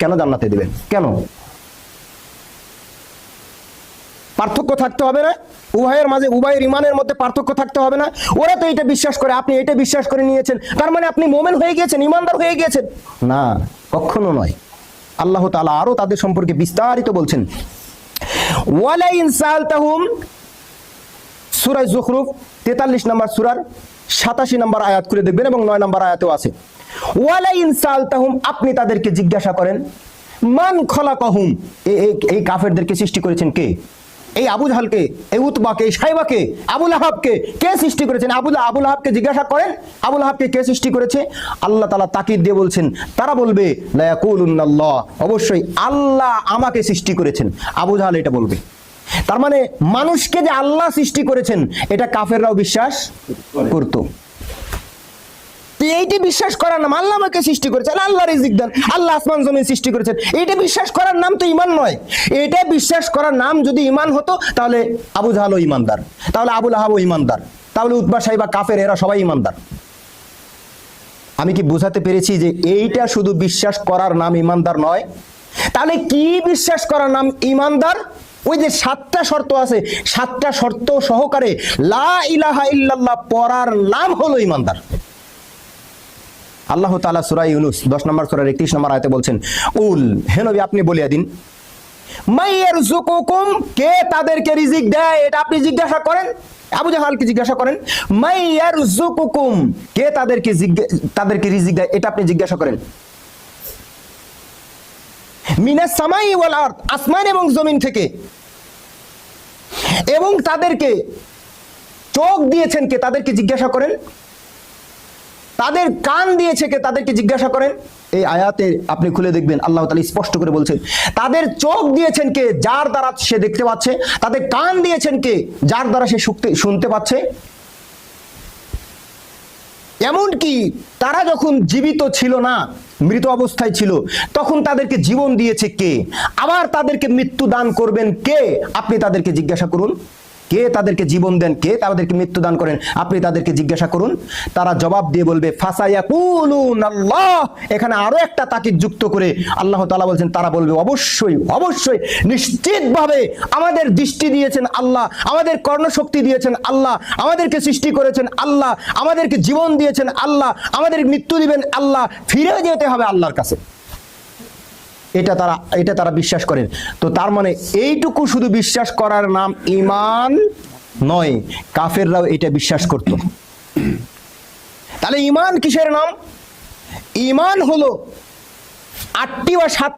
কেন জান্নাতে দিবেন? কেন? পার্থক্য থাকতে হবে না? উভয়ের মাঝে, উভয়ের ইমানের মধ্যে পার্থক্য থাকতে হবে না? ওরা তো এটা বিশ্বাস করে, আপনি এটা বিশ্বাস করে নিয়েছেন, তার মানে আপনি মোমেন হয়ে গিয়েছেন, ইমানদার হয়ে গিয়েছেন? না, কখনো নয়। আল্লাহ তাআলা আরো তাদের সম্পর্কে বিস্তারিত বলছেন, ওয়ালা ইন সালতাহুম, সূরা যুখরুফ 43 নম্বর সূরার 87 নম্বর আয়াত করে দেখবেন, এবং 9 নম্বর আয়াতেও আছে। ওয়ালা ইন সালতাহুম, আপনি তাদেরকে জিজ্ঞাসা করেন, মান খলাকাহুম, এই কাফেরদেরকে সৃষ্টি করেছেন কে? এই আবু জাহলকে, এই উতবাকে, এই সাইবাকে, আবু লাহাবকে কে সৃষ্টি করেছেন? আবু লাহাবকে জিজ্ঞাসা করেন, আবু লাহাবকে কে সৃষ্টি করেছে? আল্লাহ তাআলা তাকিদ দিয়ে বলছেন, তারা বলবে লা ইয়াকুলুনাল্লাহ, অবশ্যই আল্লাহ আমাকে সৃষ্টি করেছেন। আবু জাহল এটা বলবে। তার মানে মানুষকে যে আল্লাহ সৃষ্টি করেছেন এটা কাফেররাও বিশ্বাস করত। এইটি বিশ্বাস করার নাম, আল্লাহ আমাকে সৃষ্টি করেছেন, আল্লাহ রিজিক দেন, আল্লাহ আসমান জমিন সৃষ্টি করেছেন, এইটা বিশ্বাস করার নাম তো ঈমান নয়। এটা বিশ্বাস করার নাম যদি ঈমান হতো, তাহলে আবু জাহলও ঈমানদার, তাহলে আবু লাহাবও ঈমানদার, তাহলে উতবা সাইবা কাফের এরা সবাই ঈমানদার। আমি কি বোঝাতে পেরেছি যে এইটা শুধু বিশ্বাস করার নাম ঈমানদার নয়? তাহলে কি বিশ্বাস করার নাম ঈমানদার? ওই যে 7টা শর্ত আছে, 7টা শর্ত সহকারে লা ইলাহা ইল্লাল্লাহ পড়ার নাম হলো ঈমানদার। আল্লাহ তাআলা সূরা ইউনূস 10 নম্বর সূরার 31 নম্বর আয়াতে বলছেন, উল, হে নবী আপনি বলিয়া দিন, মাইয়ারযুকুকুম, কে তাদেরকে রিজিক দেয় এটা আপনি জিজ্ঞাসা করেন। আবু জাহলকে জিজ্ঞাসা করেন, মাইয়ারযুকুকুম, কে তাদেরকে রিজিক দেয় এটা আপনি জিজ্ঞাসা করেন। মিনাস সামাই ওয়াল আরদ, আসমান এবং জমিন থেকে, এবং তাদেরকে চোখ দিয়েছেন কে তাদেরকে জিজ্ঞাসা করেন, তাদের কান দিয়েছে কে তাদেরকে জিজ্ঞাসা করেন। এই আয়াতে আপনি খুলে দেখবেন আল্লাহ তাআলা স্পষ্ট করে বলছেন, তাদের চোখ দিয়েছেন কে যার দ্বারা সে দেখতে পাচ্ছে, তাদের কান দিয়েছেন কে যার দ্বারা সে শুনতে পাচ্ছে। এমনকি তারা যখন জীবিত ছিল না, মৃত অবস্থায় ছিল, তখন তাদেরকে জীবন দিয়েছে কে, আবার তাদেরকে মৃত্যু দান করবেন কে, আপনি তাদেরকে জিজ্ঞাসা করুন। কে তাদেরকে জীবন দেন, কে তাদেরকে মৃত্যু দান করেন, আপনি তাদেরকে জিজ্ঞাসা করুন। তারা জবাব দিয়ে বলবে ফাসায়াকুলুনাল্লাহ। এখানে আরো একটা তাকিদ যুক্ত করে আল্লাহ তাআলা বলছেন, তারা বলবে অবশ্যই অবশ্যই নিশ্চিতভাবে আমাদের দৃষ্টি দিয়েছেন আল্লাহ, আমাদের কর্ণশক্তি দিয়েছেন আল্লাহ, আমাদেরকে সৃষ্টি করেছেন আল্লাহ, আমাদেরকে জীবন দিয়েছেন আল্লাহ, আমাদের মৃত্যু দিবেন আল্লাহ, ফিরে যেতে হবে আল্লাহর কাছে। এটা তারা বিশ্বাস করেন। তো তার মানে এইটুকু শুধু বিশ্বাস করার নাম ঈমান নয়, কাফেররাও এটা বিশ্বাস করত। তাহলে ঈমান কিসের নাম? ঈমান হলো 8টি বা 7